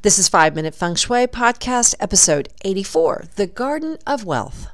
This is 5 Minute Feng Shui Podcast, episode 84, The Garden of Wealth.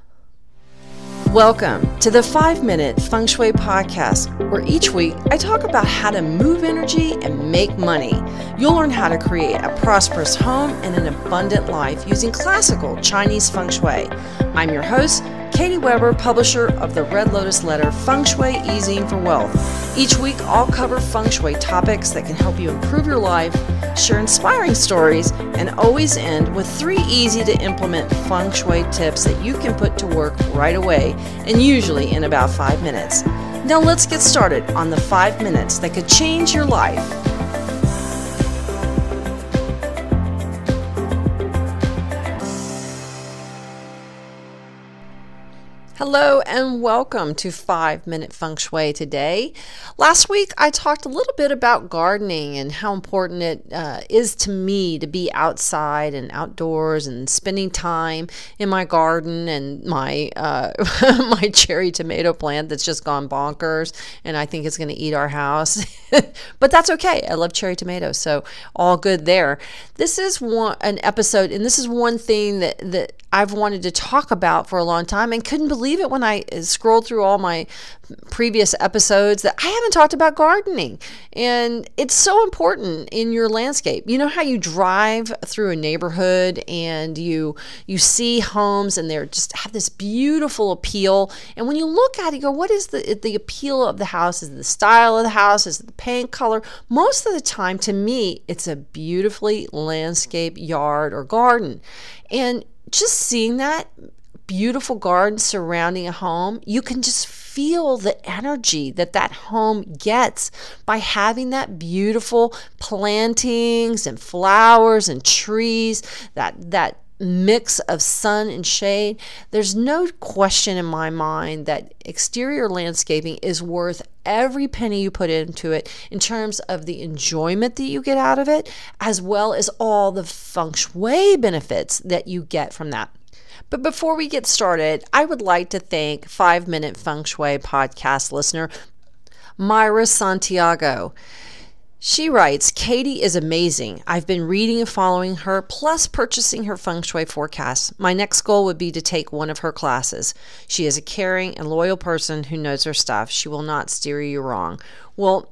Welcome to the 5 Minute Feng Shui Podcast, where each week I talk about how to move energy and make money. You'll learn how to create a prosperous home and an abundant life using classical Chinese Feng Shui. I'm your host, Katie Weber, publisher of the Red Lotus Letter, Feng Shui Easing for Wealth. Each week, I'll cover Feng Shui topics that can help you improve your life, share inspiring stories, and always end with 3 easy-to-implement Feng Shui tips that you can put to work right away, and usually in about 5 minutes. Now let's get started on the 5 minutes that could change your life. Hello and welcome to 5 Minute Feng Shui today. Last week I talked a little bit about gardening and how important it is to me to be outside and outdoors and spending time in my garden and my my cherry tomato plant that's just gone bonkers and I think it's going to eat our house. But that's okay. I love cherry tomatoes, so all good there. This is an episode, and this is one thing that I've wanted to talk about for a long time and couldn't believe it when I scrolled through all my previous episodes that I haven't talked about gardening. And it's so important in your landscape. You know how you drive through a neighborhood and you see homes and they just have this beautiful appeal. And when you look at it, you go, what is the appeal of the house? Is it the style of the house? Is it the paint color? Most of the time, to me, it's a beautifully landscaped yard or garden. And just seeing that beautiful garden surrounding a home, you can just feel the energy that that home gets by having that beautiful plantings and flowers and trees, that mix of sun and shade. There's no question in my mind that exterior landscaping is worth every penny you put into it in terms of the enjoyment that you get out of it, as well as all the feng shui benefits that you get from that. But before we get started, I would like to thank 5 Minute Feng Shui podcast listener, Myra Santiago. She writes, Katie is amazing. I've been reading and following her, plus purchasing her feng shui forecasts. My next goal would be to take one of her classes. She is a caring and loyal person who knows her stuff. She will not steer you wrong. Well,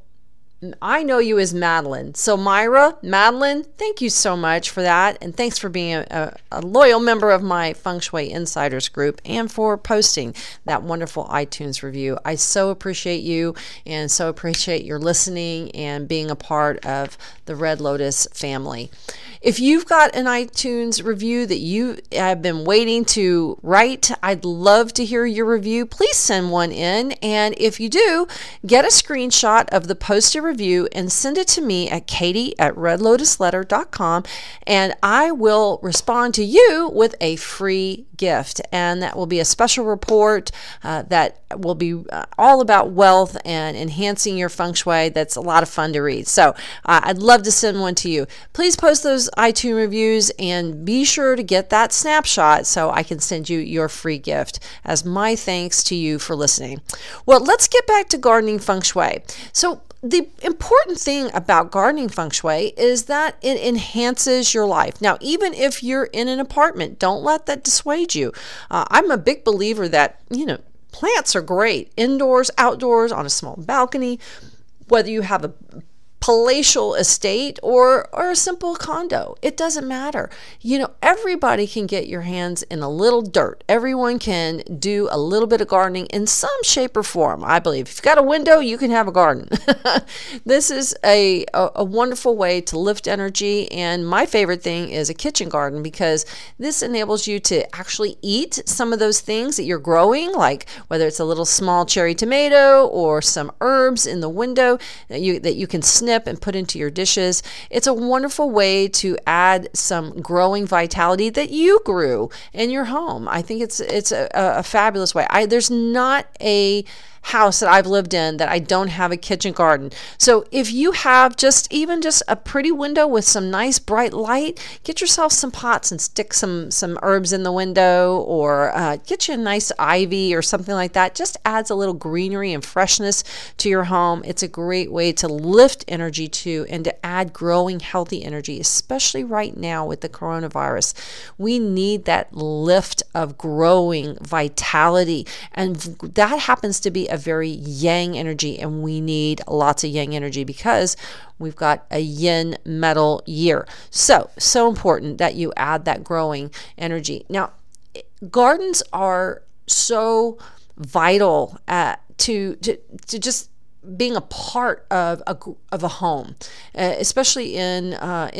I know you as Madeline. So Madeline, thank you so much for that. And thanks for being a loyal member of my Feng Shui Insiders group and for posting that wonderful iTunes review. I so appreciate you and so appreciate your listening and being a part of the Red Lotus family. If you've got an iTunes review that you have been waiting to write, I'd love to hear your review. Please send one in. And if you do, get a screenshot of the posted review and send it to me at katie@redlotusletter.com, and I will respond to you with a free gift. And that will be a special report that will be all about wealth and enhancing your feng shui. That's a lot of fun to read. So I'd love to send one to you. Please post those iTunes reviews and be sure to get that snapshot so I can send you your free gift as my thanks to you for listening. Well, let's get back to gardening feng shui. So the important thing about gardening feng shui is that it enhances your life. Now, even if you're in an apartment, don't let that dissuade you. I'm a big believer that, plants are great indoors, outdoors, on a small balcony, whether you have a palatial estate or a simple condo. It doesn't matter. Everybody can get your hands in a little dirt. Everyone can do a little bit of gardening in some shape or form, I believe. If you've got a window, you can have a garden. This is a wonderful way to lift energy, and my favorite thing is a kitchen garden because this enables you to actually eat some of those things that you're growing, like whether it's a little small cherry tomato or some herbs in the window that you can snip and put into your dishes. It's a wonderful way to add some growing vitality that you grew in your home. I think it's a fabulous way. There's not a house that I've lived in that I don't have a kitchen garden. So if you have even just a pretty window with some nice bright light, get yourself some pots and stick some herbs in the window, or get you a nice ivy or something like that. Just adds a little greenery and freshness to your home. It's a great way to lift energy too, and to add growing healthy energy, especially right now with the coronavirus. We need that lift of growing vitality, and that happens to be a very yang energy, and we need lots of yang energy because we've got a yin metal year. So important that you add that growing energy. Now, gardens are so vital to just being a part of a home, especially in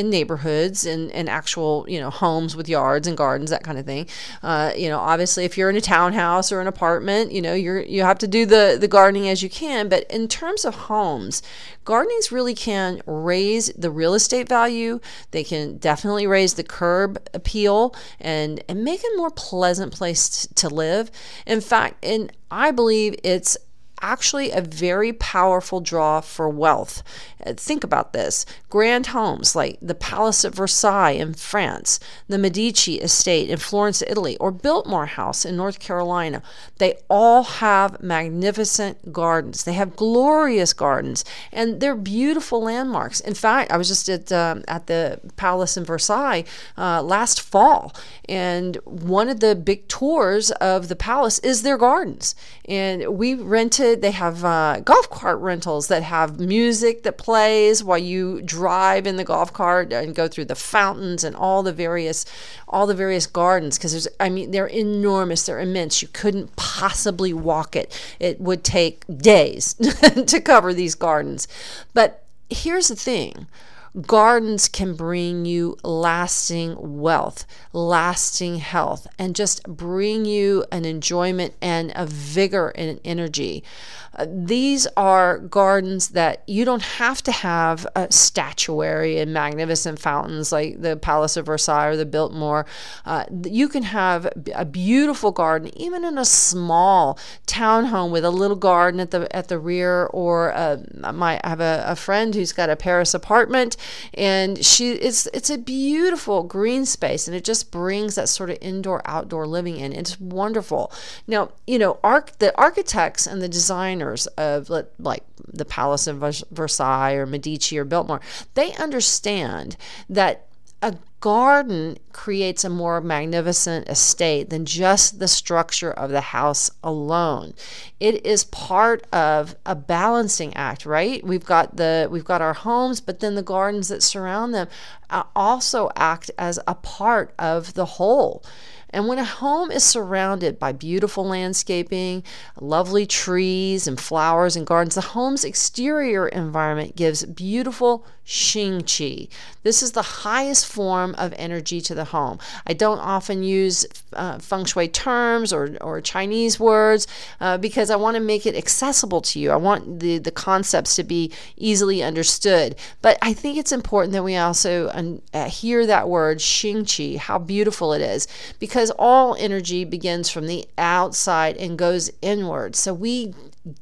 neighborhoods and actual homes with yards and gardens, that kind of thing. Obviously, if you're in a townhouse or an apartment, you have to do the gardening as you can. But in terms of homes, gardenings really can raise the real estate value. They can definitely raise the curb appeal and make it a more pleasant place to live. In fact, and I believe it's actually a very powerful draw for wealth. Think about this. Grand homes like the Palace at Versailles in France, the Medici Estate in Florence, Italy, or Biltmore House in North Carolina, they all have magnificent gardens. They have glorious gardens, and they're beautiful landmarks. In fact, I was just at the Palace in Versailles last fall, and one of the big tours of the palace is their gardens. And we rented, they have golf cart rentals that have music that plays while you drive in the golf cart and go through the fountains and all the various gardens, because they're enormous, they're immense. You couldn't possibly walk it. It would take days to cover these gardens. But here's the thing. Gardens can bring you lasting wealth, lasting health, and just bring you an enjoyment and a vigor and an energy. These are gardens that you don't have to have a statuary and magnificent fountains like the Palace of Versailles or the Biltmore. You can have a beautiful garden, even in a small townhome with a little garden at the rear. Or I have a friend who's got a Paris apartment, and it's a beautiful green space, and it just brings that sort of indoor-outdoor living in. It's wonderful. Now, the architects and the designers of like the Palace of Versailles or Medici or Biltmore, they understand that a garden creates a more magnificent estate than just the structure of the house alone. It is part of a balancing act, right? We've got our homes, but then the gardens that surround them also act as a part of the whole. And when a home is surrounded by beautiful landscaping, lovely trees and flowers and gardens, the home's exterior environment gives beautiful xing qi. This is the highest form of energy to the home. I don't often use feng shui terms or Chinese words because I want to make it accessible to you. I want the concepts to be easily understood. But I think it's important that we also hear that word xing qi, how beautiful it is, because all energy begins from the outside and goes inward. So we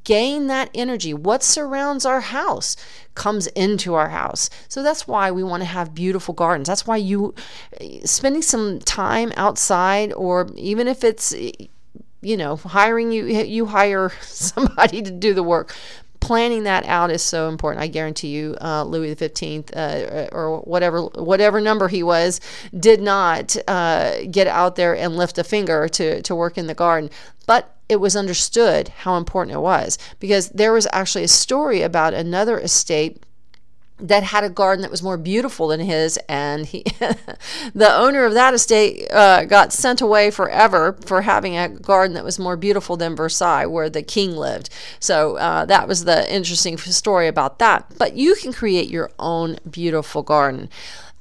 gain that energy. What surrounds our house comes into our house. So that's why we want to have beautiful gardens. That's why spending some time outside, or even if it's hiring you hire somebody to do the work. Planning that out is so important. I guarantee you, Louis XV or whatever number he was, did not get out there and lift a finger to work in the garden. But it was understood how important it was, because there was actually a story about another estate that had a garden that was more beautiful than his, and the owner of that estate got sent away forever for having a garden that was more beautiful than Versailles, where the king lived. So that was the interesting story about that. But you can create your own beautiful garden.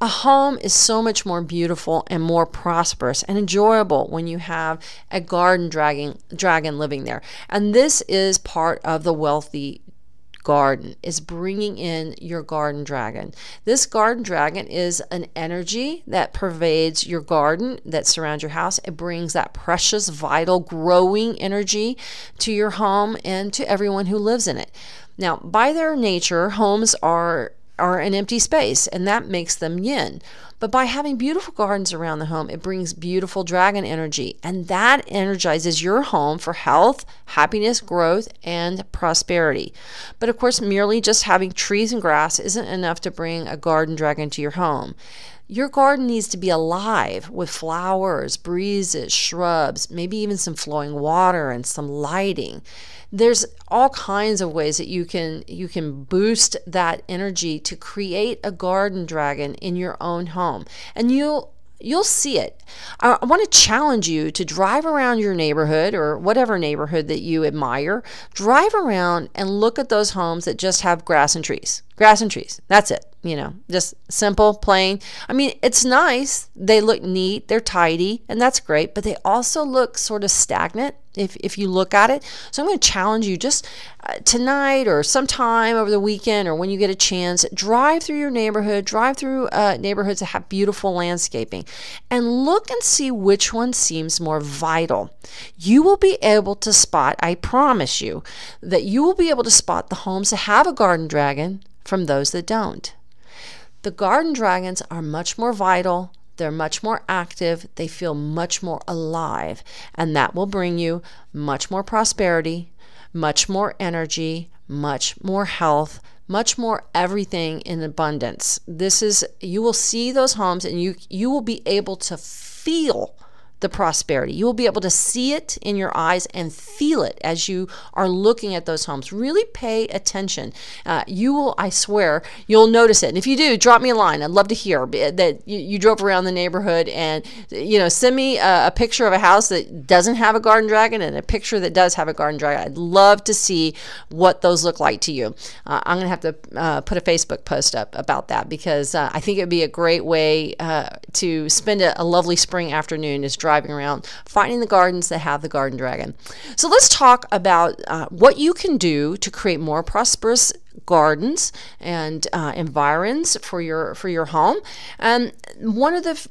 A home is so much more beautiful and more prosperous and enjoyable when you have a garden dragon living there. And this is part of the wealthy garden, is bringing in your garden dragon. This garden dragon is an energy that pervades your garden, that surrounds your house. It brings that precious, vital, growing energy to your home and to everyone who lives in it. Now, by their nature, homes are an empty space, and that makes them yin. But by having beautiful gardens around the home, it brings beautiful dragon energy, and that energizes your home for health, happiness, growth, and prosperity. But of course, merely just having trees and grass isn't enough to bring a garden dragon to your home. Your garden needs to be alive with flowers, breezes, shrubs, maybe even some flowing water and some lighting. There's all kinds of ways that you can boost that energy to create a garden dragon in your own home. And you'll see it. I want to challenge you to drive around your neighborhood or whatever neighborhood that you admire. Drive around and look at those homes that just have grass and trees. Grass and trees. That's it. Just simple, plain. I mean, it's nice. They look neat. They're tidy, and that's great. But they also look sort of stagnant if you look at it. So I'm going to challenge you just tonight or sometime over the weekend or when you get a chance, drive through your neighborhood, drive through neighborhoods that have beautiful landscaping, and look and see which one seems more vital. You will be able to spot, I promise you, that you will be able to spot the homes that have a garden dragon from those that don't. The garden dragons are much more vital. They're much more active. They feel much more alive. And that will bring you much more prosperity, much more energy, much more health, much more everything in abundance. You will see those homes and you will be able to feel the prosperity. You will be able to see it in your eyes and feel it as you are looking at those homes. Really pay attention. I swear, you'll notice it. And if you do, drop me a line. I'd love to hear that you drove around the neighborhood and, send me a picture of a house that doesn't have a garden dragon and a picture that does have a garden dragon. I'd love to see what those look like to you. I'm going to have to put a Facebook post up about that because I think it would be a great way to spend a lovely spring afternoon is driving around, finding the gardens that have the garden dragon. So let's talk about what you can do to create more prosperous gardens and environs for your home. And one of the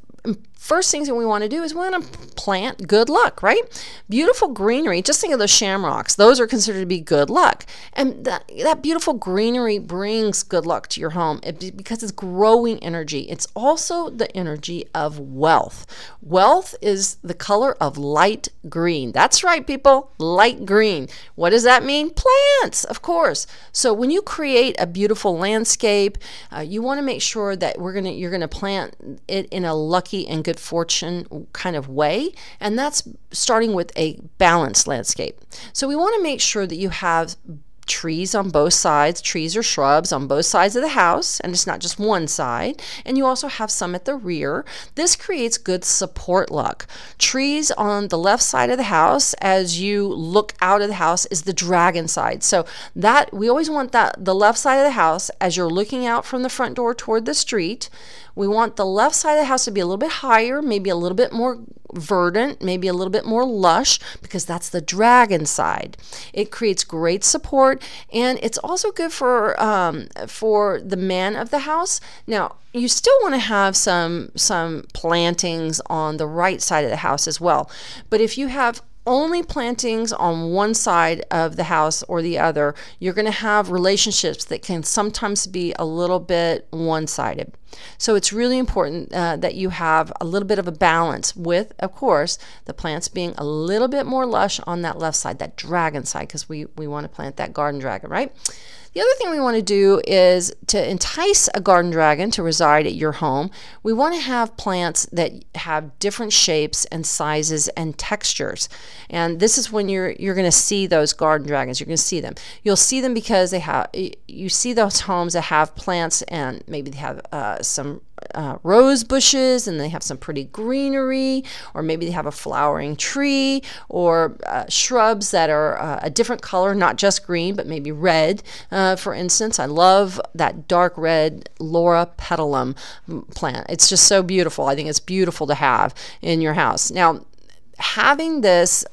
first things that we want to do is we want to plant good luck, right? Beautiful greenery. Just think of those shamrocks. Those are considered to be good luck. And that beautiful greenery brings good luck to your home because it's growing energy. It's also the energy of wealth. Wealth is the color of light green. That's right, people. Light green. What does that mean? Plants, of course. So when you create a beautiful landscape, you want to make sure that you're going to plant it in a lucky and good fortune kind of way, and that's starting with a balanced landscape. So we want to make sure that you have trees on both sides, trees or shrubs on both sides of the house, and it's not just one side, and you also have some at the rear. This creates good support luck. Trees on the left side of the house as you look out of the house is the dragon side. So that we always want the left side of the house as you're looking out from the front door toward the street. We want the left side of the house to be a little bit higher, maybe a little bit more verdant, maybe a little bit more lush, because that's the dragon side. It creates great support, and it's also good for the man of the house. Now, you still want to have some plantings on the right side of the house as well. But if you have only plantings on one side of the house or the other, you're going to have relationships that can sometimes be a little bit one-sided. So it's really important that you have a little bit of a balance with, of course, the plants being a little bit more lush on that left side, that dragon side, because we want to plant that garden dragon, right? The other thing we want to do is to entice a garden dragon to reside at your home. We want to have plants that have different shapes and sizes and textures. And this is when you're going to see those garden dragons. You're going to see them. You'll see them because you see those homes that have plants and maybe they have some rose bushes and they have some pretty greenery, or maybe they have a flowering tree or shrubs that are a different color, not just green, but maybe red. For instance, I love that dark red Laura petalum plant. It's just so beautiful. I think it's beautiful to have in your house. Now, having this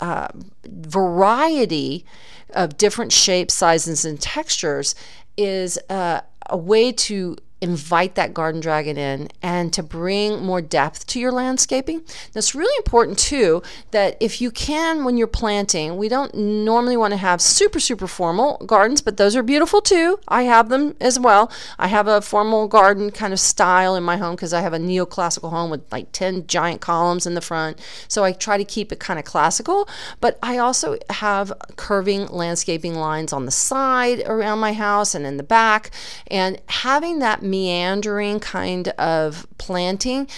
variety of different shapes, sizes, and textures is a way to invite that garden dragon in and to bring more depth to your landscaping. Now, it's really important too that if you can, when you're planting, we don't normally want to have super formal gardens, but those are beautiful too. I have them as well. I have a formal garden kind of style in my home because I have a neoclassical home with like 10 giant columns in the front. So I try to keep it kind of classical, but I also have curving landscaping lines on the side around my house and in the back, and having that meandering kind of planting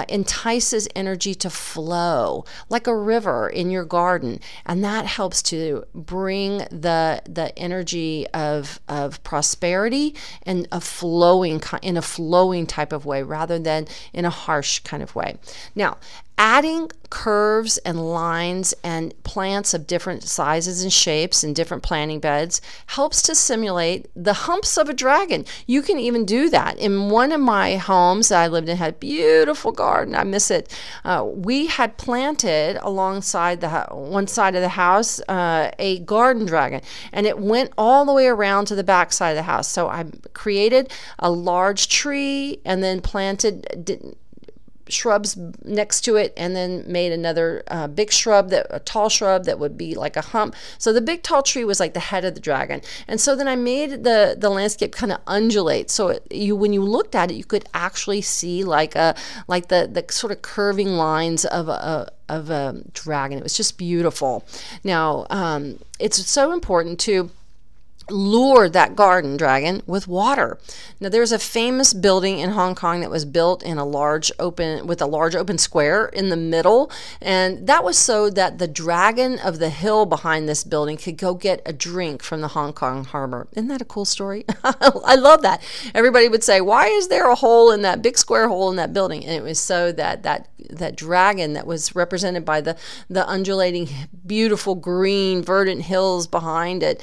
entices energy to flow like a river in your garden, and that helps to bring the energy of prosperity and in a flowing type of way rather than in a harsh kind of way. Now, adding curves and lines and plants of different sizes and shapes in different planting beds helps to simulate the humps of a dragon. You can even do that. In one of my homes that I lived in had a beautiful garden. I miss it. We had planted alongside one side of the house a garden dragon, and it went all the way around to the back side of the house. So I created a large tree and then planted shrubs next to it, and then made another big shrub, a tall shrub that would be like a hump. So the big tall tree was like the head of the dragon, and so then I made the landscape kind of undulate. So when you looked at it, you could actually see like the sort of curving lines of a dragon. It was just beautiful. Now it's so important to lure that garden dragon with water. Now, there's a famous building in Hong Kong that was built in a large open square in the middle, and that was so that the dragon of the hill behind this building could go get a drink from the Hong Kong harbor. Isn't that a cool story? I love that. Everybody would say, why is there a hole in that big square hole in that building? And it was so that dragon that was represented by the undulating, beautiful green verdant hills behind it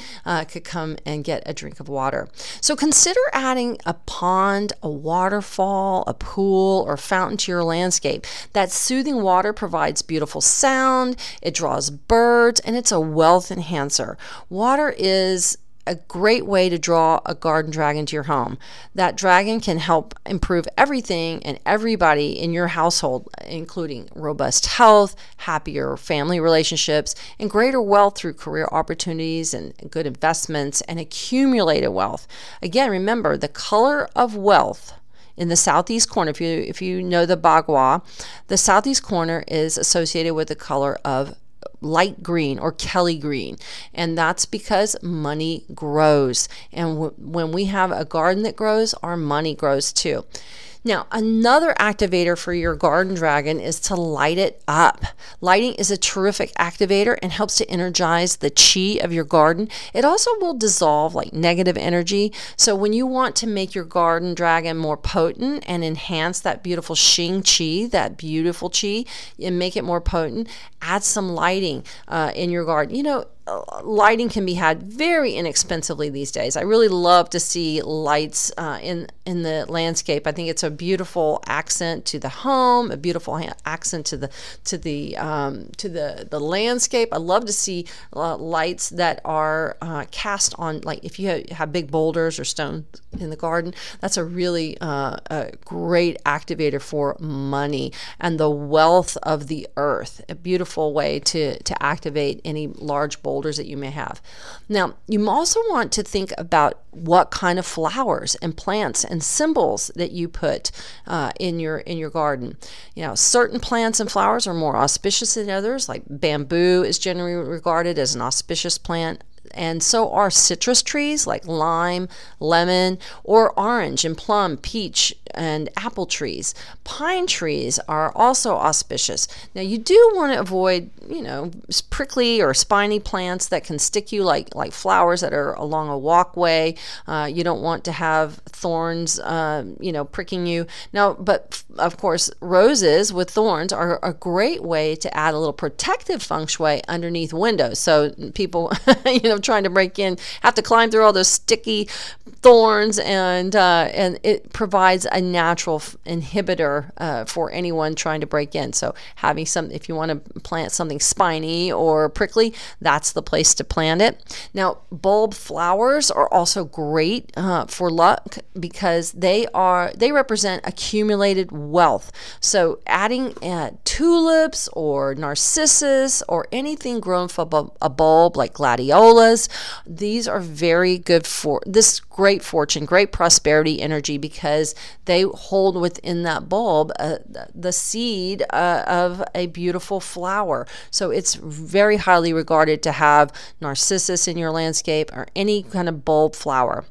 could come and get a drink of water. So consider adding a pond, a waterfall, a pool, or fountain to your landscape. That soothing water provides beautiful sound, it draws birds, and it's a wealth enhancer. Water is a great way to draw a garden dragon to your home. That dragon can help improve everything and everybody in your household, including robust health, happier family relationships, and greater wealth through career opportunities and good investments and accumulated wealth. Again, remember the color of wealth in the southeast corner. If you know the Bagua, the southeast corner is associated with the color of light green or Kelly green, and that's because money grows, and when we have a garden that grows, our money grows too. Now, another activator for your garden dragon is to light it up. Lighting is a terrific activator and helps to energize the chi of your garden. It also will dissolve like negative energy. So when you want to make your garden dragon more potent and enhance that beautiful Xing chi, that beautiful chi, and make it more potent, add some lighting in your garden. You know, lighting can be had very inexpensively these days. I really love to see lights in the landscape. I think it's a beautiful accent to the home, a beautiful accent to the landscape. I love to see lights that are cast on, like if you have big boulders or stones in the garden. That's a really a great activator for money and the wealth of the earth. A beautiful way to activate any large boulders that you may have. Now, you also want to think about what kind of flowers and plants and symbols that you put in your garden. You know, certain plants and flowers are more auspicious than others. Like bamboo is generally regarded as an auspicious plant, and so are citrus trees like lime, lemon, or orange and plum, peach, and apple trees. Pine trees are also auspicious. Now, you do want to avoid, you know, prickly or spiny plants that can stick you, like flowers that are along a walkway. You don't want to have thorns, you know, pricking you. Now, but of course, roses with thorns are a great way to add a little protective feng shui underneath windows. So people, you trying to break in, have to climb through all those sticky thorns, and it provides a natural inhibitor for anyone trying to break in. So having some, if you want to plant something spiny or prickly, that's the place to plant it. Now, bulb flowers are also great for luck because they represent accumulated wealth. So adding tulips or narcissus or anything grown from a bulb like gladiolas, these are very good for this great fortune, great prosperity energy, because they hold within that bulb the seed of a beautiful flower. So it's very highly regarded to have narcissus in your landscape or any kind of bulb flower.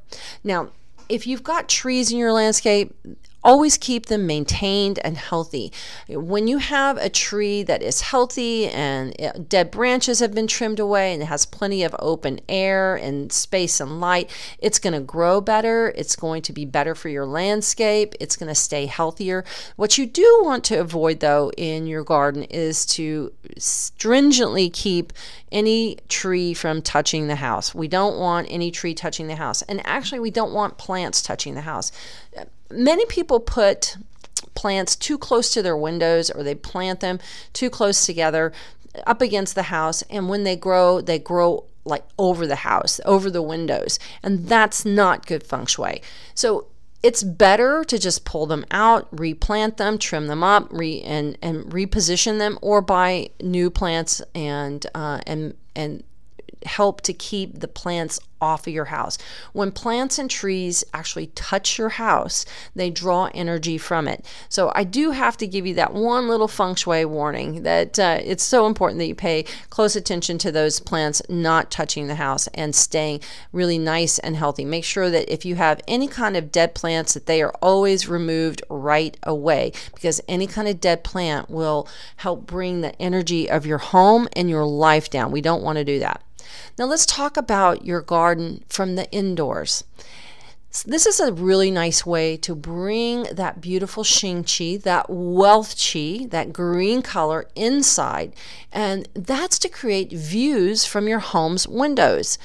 Now, if you've got trees in your landscape, always keep them maintained and healthy. When you have a tree that is healthy and dead branches have been trimmed away and it has plenty of open air and space and light, it's going to grow better. It's going to be better for your landscape. It's going to stay healthier. What you do want to avoid, though, in your garden is to stringently keep any tree from touching the house. We don't want any tree touching the house. And actually, we don't want plants touching the house. Many people put plants too close to their windows, or they plant them too close together up against the house, and when they grow like over the house, over the windows, and that's not good feng shui. So it's better to just pull them out, replant them, trim them up, and reposition them, or buy new plants and help to keep the plants off of your house. When plants and trees actually touch your house, they draw energy from it. So I do have to give you that one little feng shui warning that it's so important that you pay close attention to those plants not touching the house and staying really nice and healthy. Make sure that if you have any kind of dead plants, that they are always removed right away, because any kind of dead plant will help bring the energy of your home and your life down. We don't want to do that. Now let's talk about your garden from the indoors. This is a really nice way to bring that beautiful Xing Qi, that wealth Qi, that green color inside, and that's to create views from your home's windows.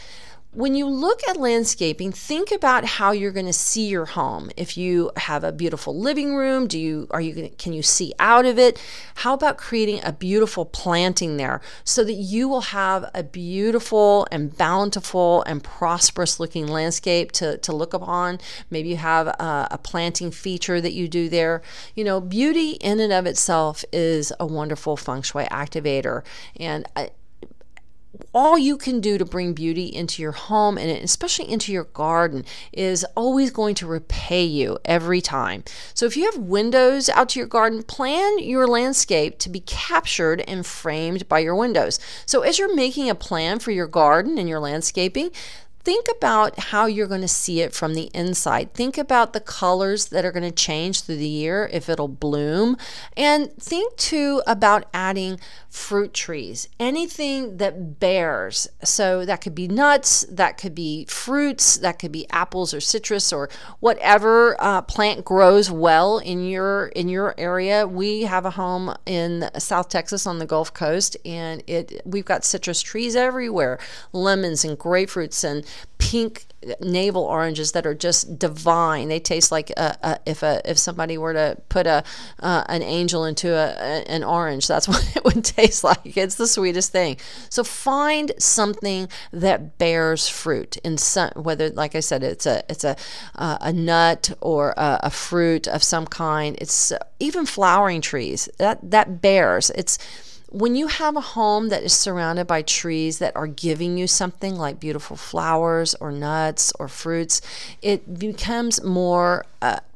When you look at landscaping, think about how you're going to see your home. If you have a beautiful living room, can you see out of it? How about creating a beautiful planting there so that you will have a beautiful and bountiful and prosperous looking landscape to look upon? Maybe you have a planting feature that you do there. You know, beauty in and of itself is a wonderful feng shui activator, and all you can do to bring beauty into your home, and especially into your garden, is always going to repay you every time. So if you have windows out to your garden, plan your landscape to be captured and framed by your windows. So as you're making a plan for your garden and your landscaping, think about how you're going to see it from the inside. Think about the colors that are going to change through the year, if it'll bloom. And think too about adding fruit trees, anything that bears. So that could be nuts, that could be fruits, that could be apples or citrus or whatever plant grows well in your area. We have a home in South Texas on the Gulf Coast, and we've got citrus trees everywhere, lemons and grapefruits and pink navel oranges that are just divine. They taste like if somebody were to put an angel into an orange, that's what it would taste like. It's the sweetest thing. So find something that bears fruit, in some, whether, like I said, it's a nut or a fruit of some kind. It's even flowering trees that bears. It's when you have a home that is surrounded by trees that are giving you something like beautiful flowers or nuts or fruits, it becomes more,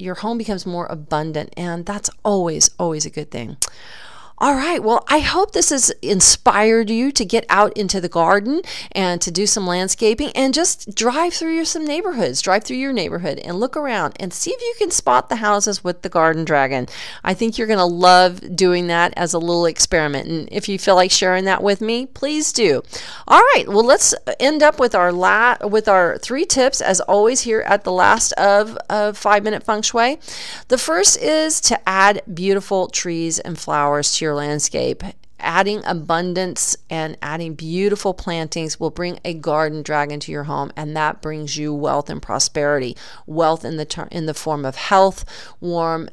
your home becomes more abundant, and that's always a good thing. All right, well, I hope this has inspired you to get out into the garden and to do some landscaping, and just drive through your neighborhood and look around and see if you can spot the houses with the garden dragon. I think you're going to love doing that as a little experiment, and if you feel like sharing that with me, please do. All right, well, let's end up with our 3 tips, as always, here at the last of 5 Minute Feng Shui. The first is to add beautiful trees and flowers to your landscape. adding abundance and adding beautiful plantings will bring a garden dragon to your home, and that brings you wealth and prosperity. Wealth in the form of health, wealth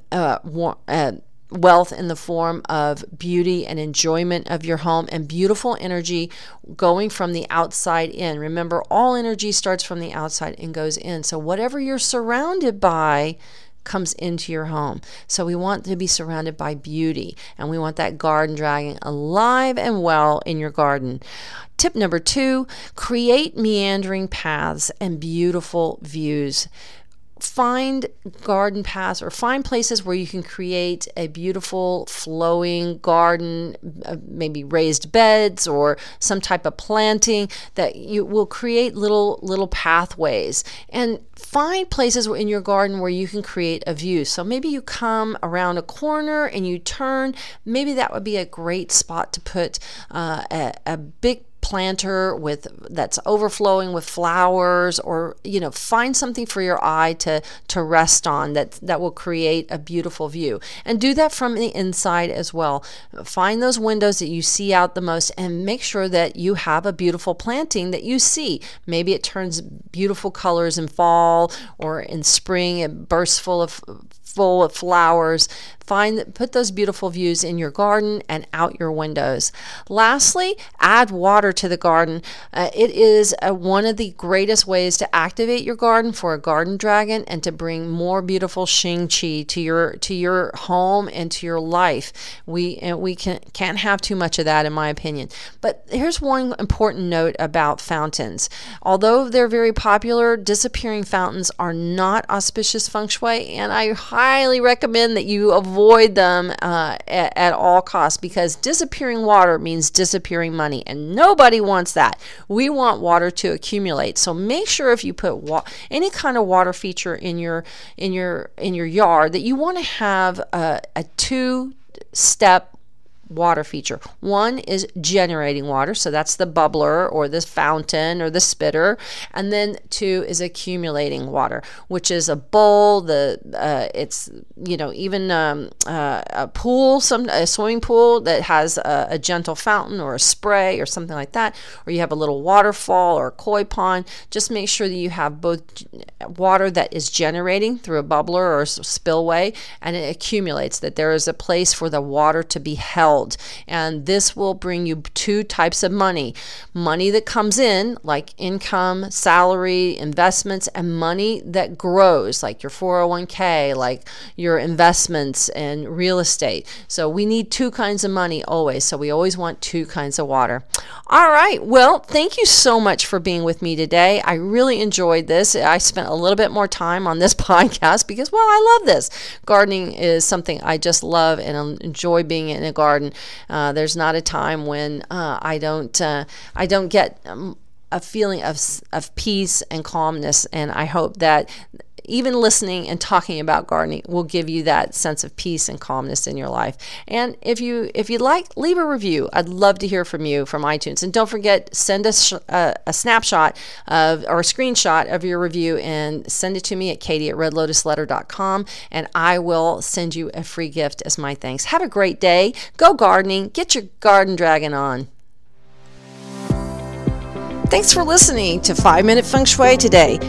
in the form of beauty and enjoyment of your home, and beautiful energy going from the outside in. Remember, all energy starts from the outside and goes in. So whatever you're surrounded by comes into your home. So we want to be surrounded by beauty, and we want that garden dragon alive and well in your garden. Tip number 2, create meandering paths and beautiful views. Find garden paths or find places where you can create a beautiful flowing garden, maybe raised beds or some type of planting that you will create little pathways. And find places in your garden where you can create a view. So maybe you come around a corner and you turn. Maybe that would be a great spot to put a big planter that's overflowing with flowers, or find something for your eye to rest on that will create a beautiful view. And do that from the inside as well. Find those windows that you see out the most, and make sure that you have a beautiful planting that you see. Maybe it turns beautiful colors in fall, or in spring it bursts full of flowers. Put those beautiful views in your garden and out your windows. Lastly, add water to the garden. It is one of the greatest ways to activate your garden for a garden dragon, and to bring more beautiful Shing Chi to your home and to your life. We can't have too much of that, in my opinion. But here's one important note about fountains. Although they're very popular, disappearing fountains are not auspicious feng shui, and I highly recommend that you avoid them at all costs, because disappearing water means disappearing money, and nobody wants that. We want water to accumulate. So make sure if you put any kind of water feature in your yard, that you want to have a 2-step water feature. One is generating water, so that's the bubbler or the fountain or the spitter, and then 2 is accumulating water, which is a bowl, it's even a pool, a swimming pool that has a gentle fountain or a spray or something like that, or you have a little waterfall or a koi pond. Just make sure that you have both water that is generating through a bubbler or spillway, and it accumulates, that there is a place for the water to be held. And this will bring you 2 types of money that comes in, like income, salary, investments, and money that grows, like your 401k, like your investments and real estate. So we need 2 kinds of money always, so we always want 2 kinds of water. All right, well, thank you so much for being with me today. I really enjoyed this. I spent a little bit more time on this podcast because, well, I love this. Gardening is something I just love and enjoy being in a garden. There's not a time when I don't get a feeling of peace and calmness, and I hope that even listening and talking about gardening will give you that sense of peace and calmness in your life. And if you'd like, leave a review. I'd love to hear from you from iTunes. And don't forget, send us a snapshot or a screenshot of your review and send it to me at katie@redlotusletter.com, and I will send you a free gift as my thanks. Have a great day. Go gardening. Get your garden dragon on. Thanks for listening to 5-Minute Feng Shui today.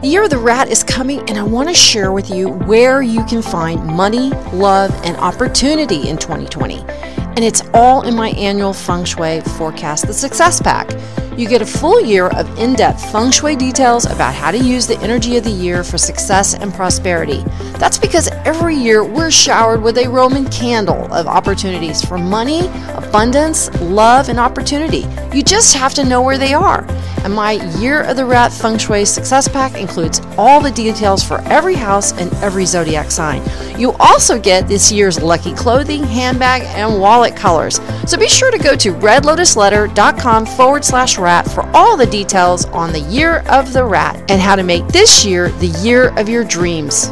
The Year of the Rat is coming, and I want to share with you where you can find money, love, and opportunity in 2020. And it's all in my annual Feng Shui Forecast, the Success Pack. You get a full year of in-depth Feng Shui details about how to use the energy of the year for success and prosperity. That's because every year we're showered with a Roman candle of opportunities for money, abundance, love, and opportunity. You just have to know where they are. And my Year of the Rat Feng Shui Success Pack includes all the details for every house and every zodiac sign. You also get this year's lucky clothing, handbag, and wallet colors. So be sure to go to redlotusletter.com/rat for all the details on the Year of the Rat and how to make this year the year of your dreams.